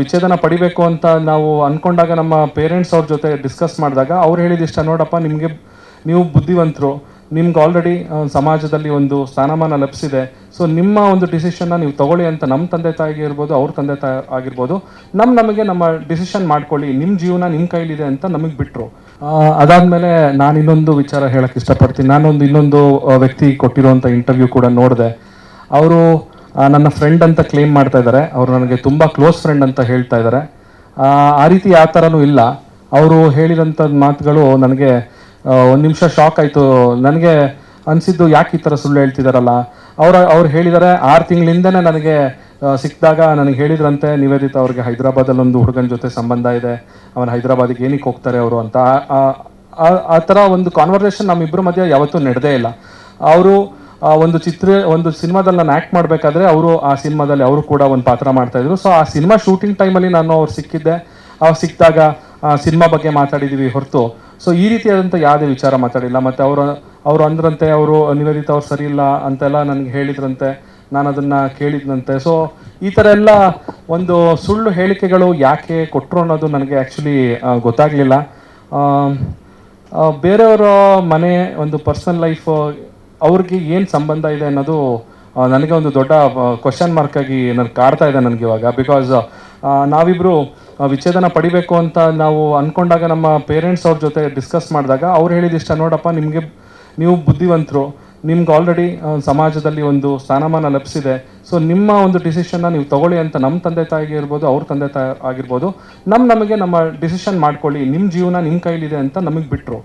ವಿಚ್ಛೇದನ ಪಡಿಬೇಕು ಅಂತ ನಾವು ಅಂದ್ಕೊಂಡಾಗ ನಮ್ಮ ಪೇರೆಂಟ್ಸ್ ಅವ್ರ ಜೊತೆ ಡಿಸ್ಕಸ್ ಮಾಡಿದಾಗ ಅವ್ರು ಹೇಳಿದಿಷ್ಟ, ನೋಡಪ್ಪ ನಿಮಗೆ ನೀವು ಬುದ್ಧಿವಂತರು, ನಿಮ್ಗೆ ಆಲ್ರೆಡಿ ಸಮಾಜದಲ್ಲಿ ಒಂದು ಸ್ಥಾನಮಾನ ಲಭಿಸಿದೆ. ಸೊ ನಿಮ್ಮ ಒಂದು ಡಿಸಿಷನ್ನ ನೀವು ತಗೊಳ್ಳಿ ಅಂತ ನಮ್ಮ ತಂದೆ ತಾಯಿಗೆ ಇರ್ಬೋದು, ಅವ್ರ ತಂದೆ ತಾಯಿ ಆಗಿರ್ಬೋದು, ನಮಗೆ ನಮ್ಮ ಡಿಸಿಷನ್ ಮಾಡ್ಕೊಳ್ಳಿ, ನಿಮ್ಮ ಜೀವನ ನಿಮ್ಮ ಕೈಲಿದೆ ಅಂತ ನಮಗೆ ಬಿಟ್ಟರು. ಅದಾದಮೇಲೆ ನಾನು ಇನ್ನೊಂದು ವಿಚಾರ ಹೇಳಕ್ಕೆ ಇಷ್ಟಪಡ್ತೀನಿ. ಇನ್ನೊಂದು ವ್ಯಕ್ತಿ ಕೊಟ್ಟಿರುವಂಥ ಇಂಟರ್ವ್ಯೂ ಕೂಡ ನೋಡಿದೆ. ಅವರು ನನ್ನ ಫ್ರೆಂಡ್ ಅಂತ ಕ್ಲೇಮ್ ಮಾಡ್ತಾ ಇದ್ದಾರೆ. ಅವರು ನನಗೆ ತುಂಬ ಕ್ಲೋಸ್ ಫ್ರೆಂಡ್ ಅಂತ ಹೇಳ್ತಾ ಇದ್ದಾರೆ. ಆ ರೀತಿ ಯಾವ ಥರನೂ ಇಲ್ಲ. ಅವರು ಹೇಳಿದಂಥ ಮಾತುಗಳು ನನಗೆ ಒಂದು ನಿಮಿಷ ಶಾಕ್ ಆಯಿತು. ನನಗೆ ಅನಿಸಿದ್ದು, ಯಾಕೆ ಈ ಥರ ಸುಳ್ಳು ಹೇಳ್ತಿದ್ದಾರಲ್ಲ. ಅವ್ರು ಹೇಳಿದ್ದಾರೆ, 6 ತಿಂಗಳಿಂದನೇ ನನಗೆ ಸಿಕ್ಕಿದಾಗ ನನಗೆ ಹೇಳಿದ್ರಂತೆ, ನಿವೇದಿತ ಅವ್ರಿಗೆ ಹೈದರಾಬಾದಲ್ಲಿ ಒಂದು ಹುಡುಗನ ಜೊತೆ ಸಂಬಂಧ ಇದೆ, ಅವನು ಹೈದರಾಬಾದಿಗೆ ಏನಕ್ಕೆ ಹೋಗ್ತಾರೆ ಅವರು ಅಂತ. ಆ ಥರ ಒಂದು ಕಾನ್ವರ್ಸೇಷನ್ ನಮ್ಮಿಬ್ಬರ ಮಧ್ಯೆ ಯಾವತ್ತೂ ನಡೆದೇ ಇಲ್ಲ. ಅವರು ಒಂದು ಸಿನಿಮಾದಲ್ಲಿ ನಾನು ಆ್ಯಕ್ಟ್ ಮಾಡಬೇಕಾದ್ರೆ ಅವರು ಆ ಸಿನಿಮಾದಲ್ಲಿ ಅವರು ಕೂಡ ಒಂದು ಪಾತ್ರ ಮಾಡ್ತಾಯಿದ್ರು. ಸೊ ಆ ಸಿನಿಮಾ ಶೂಟಿಂಗ್ ಟೈಮಲ್ಲಿ ನಾನು ಅವ್ರು ಸಿಕ್ಕಿದ್ದೆ. ಅವ್ರು ಸಿಕ್ಕಿದಾಗ ಸಿನಿಮಾ ಬಗ್ಗೆ ಮಾತಾಡಿದ್ದೀವಿ ಹೊರತು ಸೊ ಈ ರೀತಿಯಾದಂಥ ಯಾವುದೇ ವಿಚಾರ ಮಾತಾಡಿಲ್ಲ. ಮತ್ತು ಅವರು ಅಂದ್ರಂತೆ, ನಿವೇದಿತ ಅವ್ರು ಸರಿ ಇಲ್ಲ ಅಂತೆಲ್ಲ ನನಗೆ ಹೇಳಿದ್ರಂತೆ, ನಾನು ಅದನ್ನು ಕೇಳಿದ್ನಂತೆ. ಸೊ ಈ ಥರ ಎಲ್ಲ ಒಂದು ಸುಳ್ಳು ಹೇಳಿಕೆಗಳು ಯಾಕೆ ಕೊಟ್ಟರು ಅನ್ನೋದು ನನಗೆ ಆ್ಯಕ್ಚುಲಿ ಗೊತ್ತಾಗಲಿಲ್ಲ. ಬೇರೆಯವರ ಮನೆ, ಒಂದು ಪರ್ಸನಲ್ ಲೈಫ್, ಅವ್ರಿಗೆ ಏನು ಸಂಬಂಧ ಇದೆ ಅನ್ನೋದು ನನಗೆ ಒಂದು ದೊಡ್ಡ ಕ್ವಶನ್ ಮಾರ್ಕ್ ಆಗಿ ನನಗೆ ಕಾಡ್ತಾ ಇದೆ ನನಗೆ ಇವಾಗ. ಬಿಕಾಸ್ ನಾವಿಬ್ಬರು ವಿಚ್ಛೇದನ ಪಡಿಬೇಕು ಅಂತ ನಾವು ಅಂದ್ಕೊಂಡಾಗ ನಮ್ಮ ಪೇರೆಂಟ್ಸ್ ಅವ್ರ ಜೊತೆ ಡಿಸ್ಕಸ್ ಮಾಡಿದಾಗ ಅವ್ರು ಹೇಳಿದಿಷ್ಟ, ನೋಡಪ್ಪ ನೀವು ಬುದ್ಧಿವಂತರು, ನಿಮ್ಗೆ ಆಲ್ರೆಡಿ ಸಮಾಜದಲ್ಲಿ ಒಂದು ಸ್ಥಾನಮಾನ ಲಭಿಸಿದೆ. ಸೊ ನಿಮ್ಮ ಒಂದು ಡಿಸಿಷನ್ನ ನೀವು ತಗೊಳ್ಳಿ ಅಂತ ನಮ್ಮ ತಂದೆ ತಾಯಿಗೆ ಇರ್ಬೋದು, ಅವ್ರ ತಂದೆ ತಾಯಿ ಆಗಿರ್ಬೋದು, ನಮಗೆ ನಮ್ಮ ಡಿಸಿಷನ್ ಮಾಡ್ಕೊಳ್ಳಿ, ನಿಮ್ಮ ಜೀವನ ನಿಮ್ಮ ಕೈಲಿದೆ ಅಂತ ನಮಗೆ ಬಿಟ್ಟರು.